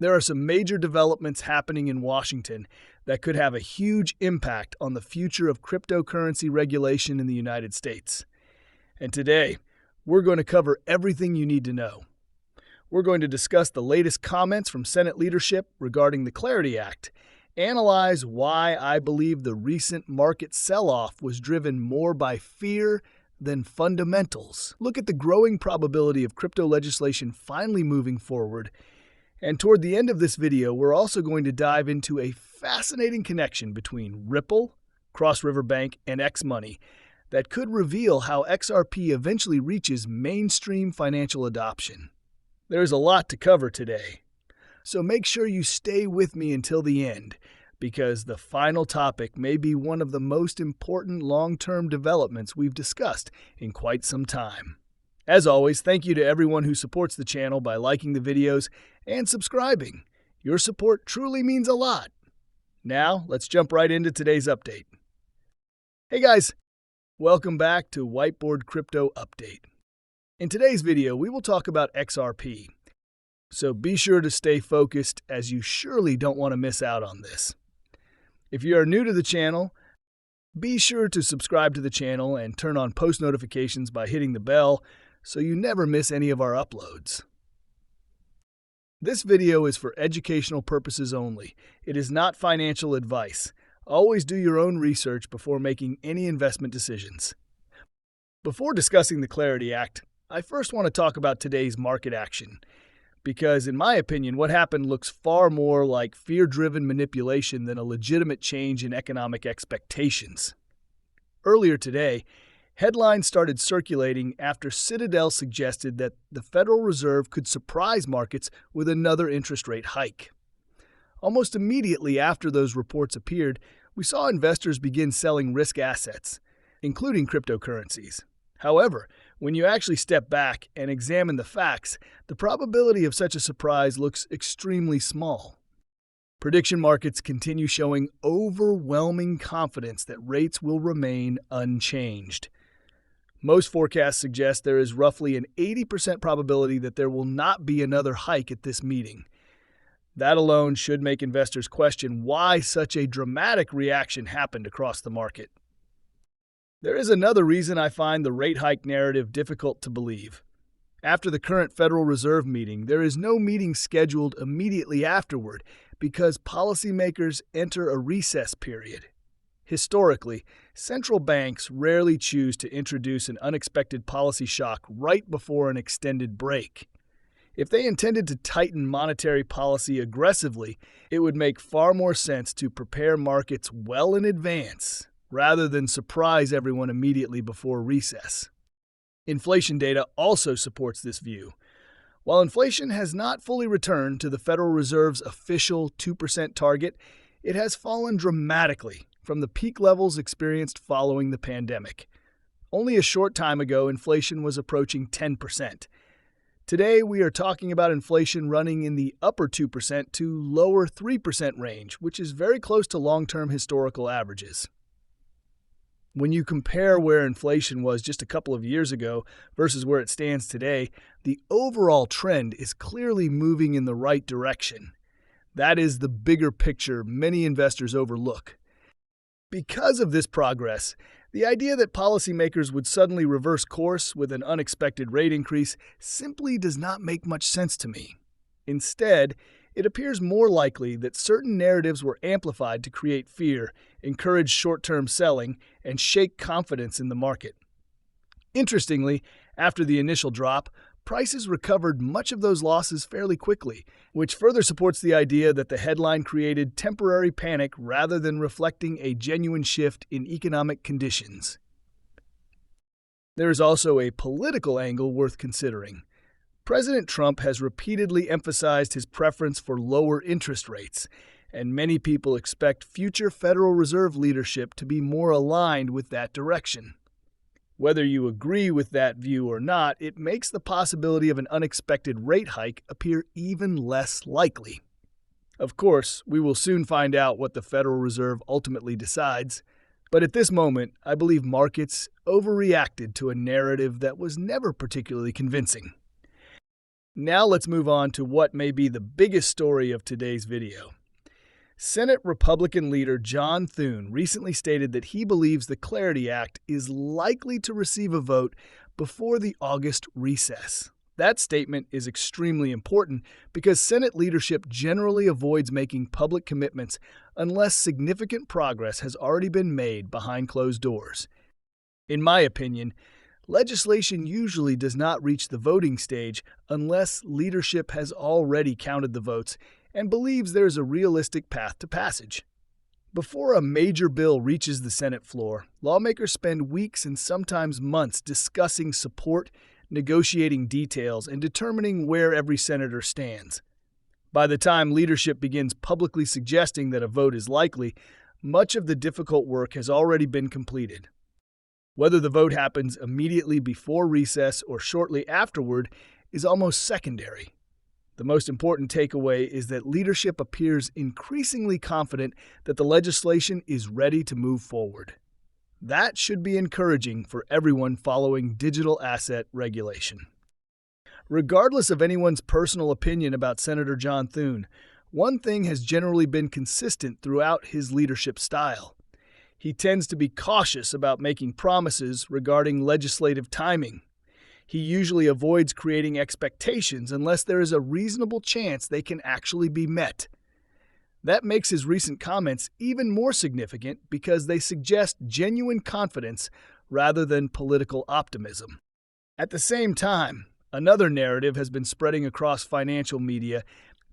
There are some major developments happening in Washington that could have a huge impact on the future of cryptocurrency regulation in the United States. And today, we're going to cover everything you need to know. We're going to discuss the latest comments from Senate leadership regarding the Clarity Act, analyze why I believe the recent market sell-off was driven more by fear than fundamentals, look at the growing probability of crypto legislation finally moving forward, and toward the end of this video, we're also going to dive into a fascinating connection between Ripple, Cross River Bank, and X-Money that could reveal how XRP eventually reaches mainstream financial adoption. There's a lot to cover today, so make sure you stay with me until the end, because the final topic may be one of the most important long-term developments we've discussed in quite some time. As always, thank you to everyone who supports the channel by liking the videos and subscribing. Your support truly means a lot. Now, let's jump right into today's update. Hey guys, welcome back to Whiteboard Crypto Update. In today's video, we will talk about XRP. So be sure to stay focused, as you surely don't want to miss out on this. If you are new to the channel, be sure to subscribe to the channel and turn on post notifications by hitting the bell so you never miss any of our uploads. This video is for educational purposes only. It is not financial advice. Always do your own research before making any investment decisions. Before discussing the Clarity Act, I first want to talk about today's market action, because in my opinion, what happened looks far more like fear-driven manipulation than a legitimate change in economic expectations. Earlier today, headlines started circulating after Citadel suggested that the Federal Reserve could surprise markets with another interest rate hike. Almost immediately after those reports appeared, we saw investors begin selling risk assets, including cryptocurrencies. However, when you actually step back and examine the facts, the probability of such a surprise looks extremely small. Prediction markets continue showing overwhelming confidence that rates will remain unchanged. Most forecasts suggest there is roughly an 80% probability that there will not be another hike at this meeting. That alone should make investors question why such a dramatic reaction happened across the market. There is another reason I find the rate hike narrative difficult to believe. After the current Federal Reserve meeting, there is no meeting scheduled immediately afterward because policymakers enter a recess period. Historically, central banks rarely choose to introduce an unexpected policy shock right before an extended break. If they intended to tighten monetary policy aggressively, it would make far more sense to prepare markets well in advance, rather than surprise everyone immediately before recess. Inflation data also supports this view. While inflation has not fully returned to the Federal Reserve's official 2% target, it has fallen dramatically from the peak levels experienced following the pandemic. Only a short time ago, inflation was approaching 10%. Today, we are talking about inflation running in the upper 2% to lower 3% range, which is very close to long-term historical averages. When you compare where inflation was just a couple of years ago versus where it stands today, the overall trend is clearly moving in the right direction. That is the bigger picture many investors overlook. Because of this progress, the idea that policymakers would suddenly reverse course with an unexpected rate increase simply does not make much sense to me. Instead, it appears more likely that certain narratives were amplified to create fear, encourage short-term selling, and shake confidence in the market. Interestingly, after the initial drop, prices recovered much of those losses fairly quickly, which further supports the idea that the headline created temporary panic rather than reflecting a genuine shift in economic conditions. There is also a political angle worth considering. President Trump has repeatedly emphasized his preference for lower interest rates, and many people expect future Federal Reserve leadership to be more aligned with that direction. Whether you agree with that view or not, it makes the possibility of an unexpected rate hike appear even less likely. Of course, we will soon find out what the Federal Reserve ultimately decides, but at this moment, I believe markets overreacted to a narrative that was never particularly convincing. Now let's move on to what may be the biggest story of today's video. Senate Republican leader John Thune recently stated that he believes the Clarity Act is likely to receive a vote before the August recess. That statement is extremely important because Senate leadership generally avoids making public commitments unless significant progress has already been made behind closed doors. In my opinion, legislation usually does not reach the voting stage unless leadership has already counted the votes and believes there is a realistic path to passage. Before a major bill reaches the Senate floor, lawmakers spend weeks and sometimes months discussing support, negotiating details, and determining where every senator stands. By the time leadership begins publicly suggesting that a vote is likely, much of the difficult work has already been completed. Whether the vote happens immediately before recess or shortly afterward is almost secondary. The most important takeaway is that leadership appears increasingly confident that the legislation is ready to move forward. That should be encouraging for everyone following digital asset regulation. Regardless of anyone's personal opinion about Senator John Thune, one thing has generally been consistent throughout his leadership style. He tends to be cautious about making promises regarding legislative timing. He usually avoids creating expectations unless there is a reasonable chance they can actually be met. That makes his recent comments even more significant because they suggest genuine confidence rather than political optimism. At the same time, another narrative has been spreading across financial media,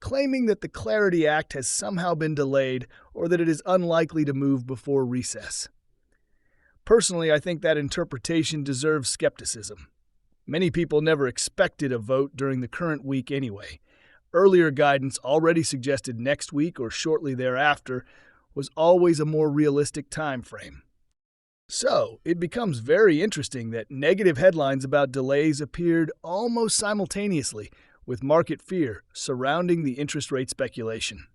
claiming that the Clarity Act has somehow been delayed or that it is unlikely to move before recess. Personally, I think that interpretation deserves skepticism. Many people never expected a vote during the current week anyway. Earlier guidance already suggested next week or shortly thereafter was always a more realistic time frame. So, it becomes very interesting that negative headlines about delays appeared almost simultaneously with market fear surrounding the interest rate speculation.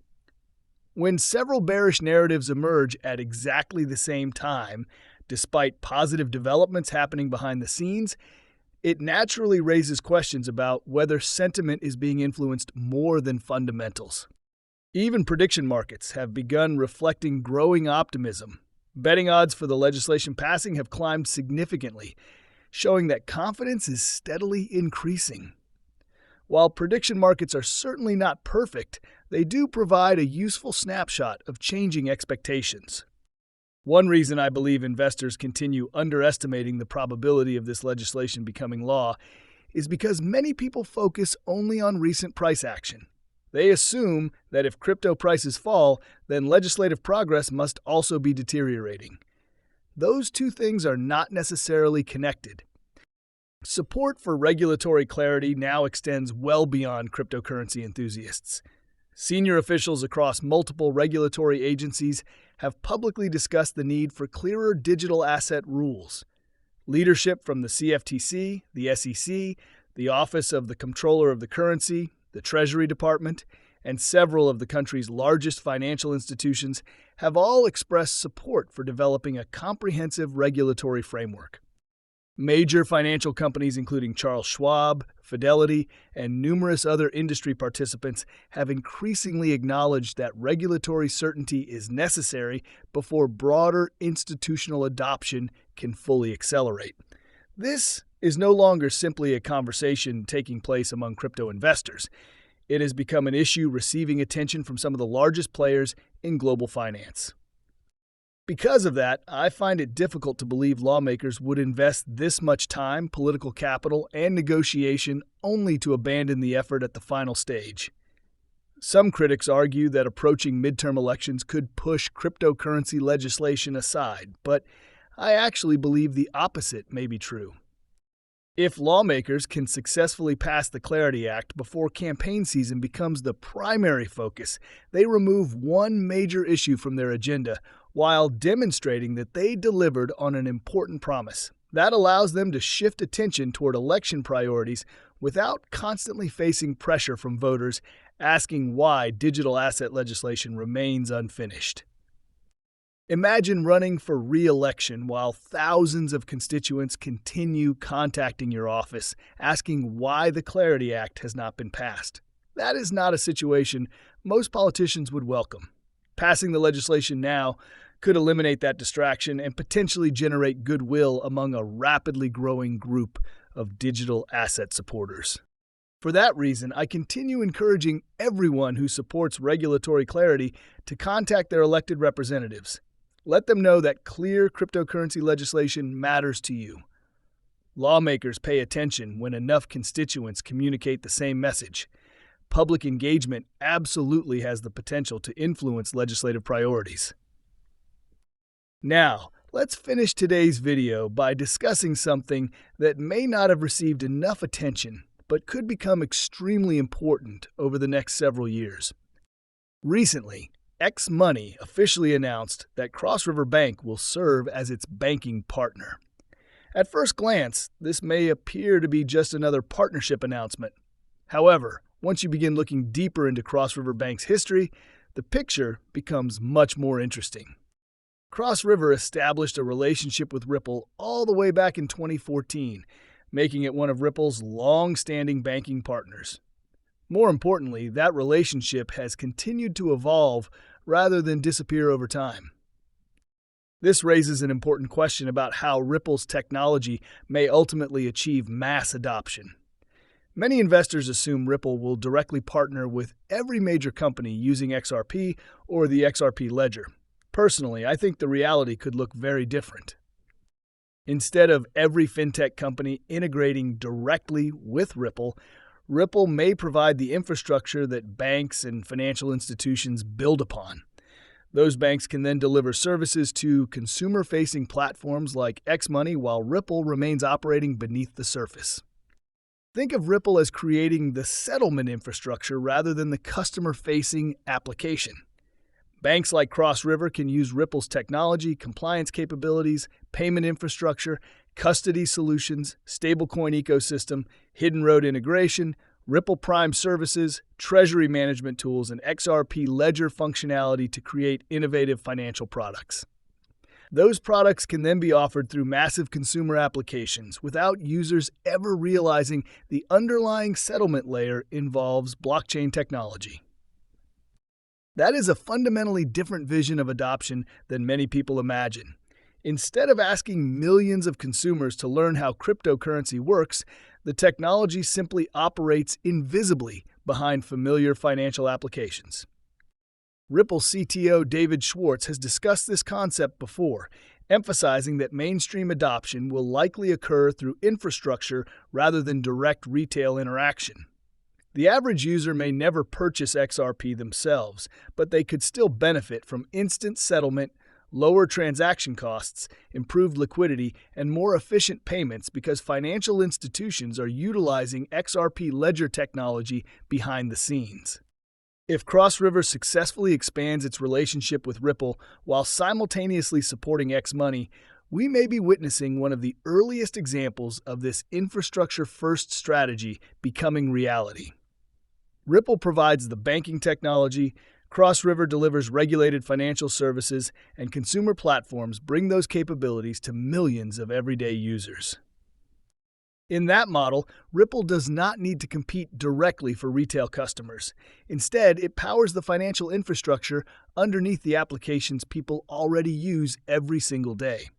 When several bearish narratives emerge at exactly the same time, despite positive developments happening behind the scenes, it naturally raises questions about whether sentiment is being influenced more than fundamentals. Even prediction markets have begun reflecting growing optimism. Betting odds for the legislation passing have climbed significantly, showing that confidence is steadily increasing. While prediction markets are certainly not perfect, they do provide a useful snapshot of changing expectations. One reason I believe investors continue underestimating the probability of this legislation becoming law is because many people focus only on recent price action. They assume that if crypto prices fall, then legislative progress must also be deteriorating. Those two things are not necessarily connected. Support for regulatory clarity now extends well beyond cryptocurrency enthusiasts. Senior officials across multiple regulatory agencies have publicly discussed the need for clearer digital asset rules. Leadership from the CFTC, the SEC, the Office of the Comptroller of the Currency, the Treasury Department, and several of the country's largest financial institutions have all expressed support for developing a comprehensive regulatory framework. Major financial companies including Charles Schwab, Fidelity, and numerous other industry participants have increasingly acknowledged that regulatory certainty is necessary before broader institutional adoption can fully accelerate. This is no longer simply a conversation taking place among crypto investors. It has become an issue receiving attention from some of the largest players in global finance. Because of that, I find it difficult to believe lawmakers would invest this much time, political capital, and negotiation only to abandon the effort at the final stage. Some critics argue that approaching midterm elections could push cryptocurrency legislation aside, but I actually believe the opposite may be true. If lawmakers can successfully pass the Clarity Act before campaign season becomes the primary focus, they remove one major issue from their agenda while demonstrating that they delivered on an important promise. That allows them to shift attention toward election priorities without constantly facing pressure from voters asking why digital asset legislation remains unfinished. Imagine running for re-election while thousands of constituents continue contacting your office, asking why the Clarity Act has not been passed. That is not a situation most politicians would welcome. Passing the legislation now could eliminate that distraction and potentially generate goodwill among a rapidly growing group of digital asset supporters. For that reason, I continue encouraging everyone who supports regulatory clarity to contact their elected representatives. Let them know that clear cryptocurrency legislation matters to you. Lawmakers pay attention when enough constituents communicate the same message. Public engagement absolutely has the potential to influence legislative priorities. Now, let's finish today's video by discussing something that may not have received enough attention, but could become extremely important over the next several years. Recently, X Money officially announced that Cross River Bank will serve as its banking partner. At first glance, this may appear to be just another partnership announcement. However, once you begin looking deeper into Cross River Bank's history, the picture becomes much more interesting. Cross River established a relationship with Ripple all the way back in 2014, making it one of Ripple's long-standing banking partners. More importantly, that relationship has continued to evolve rather than disappear over time. This raises an important question about how Ripple's technology may ultimately achieve mass adoption. Many investors assume Ripple will directly partner with every major company using XRP or the XRP ledger. Personally, I think the reality could look very different. Instead of every fintech company integrating directly with Ripple, Ripple may provide the infrastructure that banks and financial institutions build upon. Those banks can then deliver services to consumer-facing platforms like X Money while Ripple remains operating beneath the surface. Think of Ripple as creating the settlement infrastructure rather than the customer-facing application. Banks like Cross River can use Ripple's technology, compliance capabilities, payment infrastructure, custody solutions, stablecoin ecosystem, hidden road integration, Ripple Prime services, treasury management tools, and XRP ledger functionality to create innovative financial products. Those products can then be offered through massive consumer applications without users ever realizing the underlying settlement layer involves blockchain technology. That is a fundamentally different vision of adoption than many people imagine. Instead of asking millions of consumers to learn how cryptocurrency works, the technology simply operates invisibly behind familiar financial applications. Ripple CTO David Schwartz has discussed this concept before, emphasizing that mainstream adoption will likely occur through infrastructure rather than direct retail interaction. The average user may never purchase XRP themselves, but they could still benefit from instant settlement, lower transaction costs, improved liquidity, and more efficient payments because financial institutions are utilizing XRP ledger technology behind the scenes. If Cross River successfully expands its relationship with Ripple while simultaneously supporting X Money, we may be witnessing one of the earliest examples of this infrastructure-first strategy becoming reality. Ripple provides the banking technology, Cross River delivers regulated financial services, and consumer platforms bring those capabilities to millions of everyday users. In that model, Ripple does not need to compete directly for retail customers. Instead, it powers the financial infrastructure underneath the applications people already use every single day.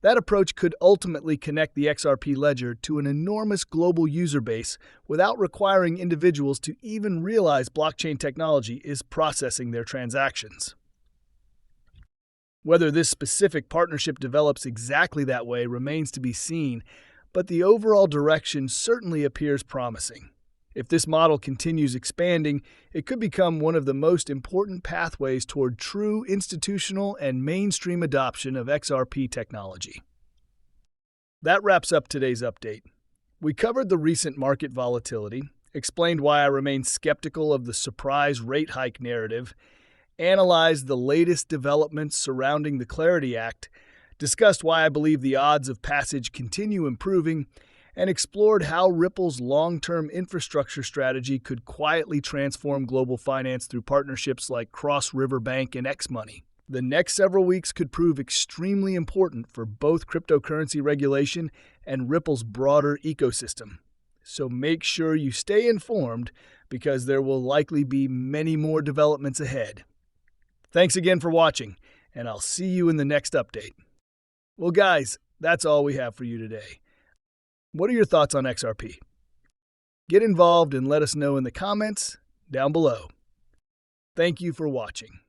That approach could ultimately connect the XRP ledger to an enormous global user base without requiring individuals to even realize blockchain technology is processing their transactions. Whether this specific partnership develops exactly that way remains to be seen, but the overall direction certainly appears promising. If this model continues expanding, it could become one of the most important pathways toward true institutional and mainstream adoption of XRP technology. That wraps up today's update. We covered the recent market volatility, explained why I remain skeptical of the surprise rate hike narrative, analyzed the latest developments surrounding the Clarity Act, discussed why I believe the odds of passage continue improving, and explored how Ripple's long-term infrastructure strategy could quietly transform global finance through partnerships like Cross River Bank and X Money. The next several weeks could prove extremely important for both cryptocurrency regulation and Ripple's broader ecosystem. So make sure you stay informed because there will likely be many more developments ahead. Thanks again for watching, and I'll see you in the next update. Well, guys, that's all we have for you today. What are your thoughts on XRP? Get involved and let us know in the comments down below. Thank you for watching.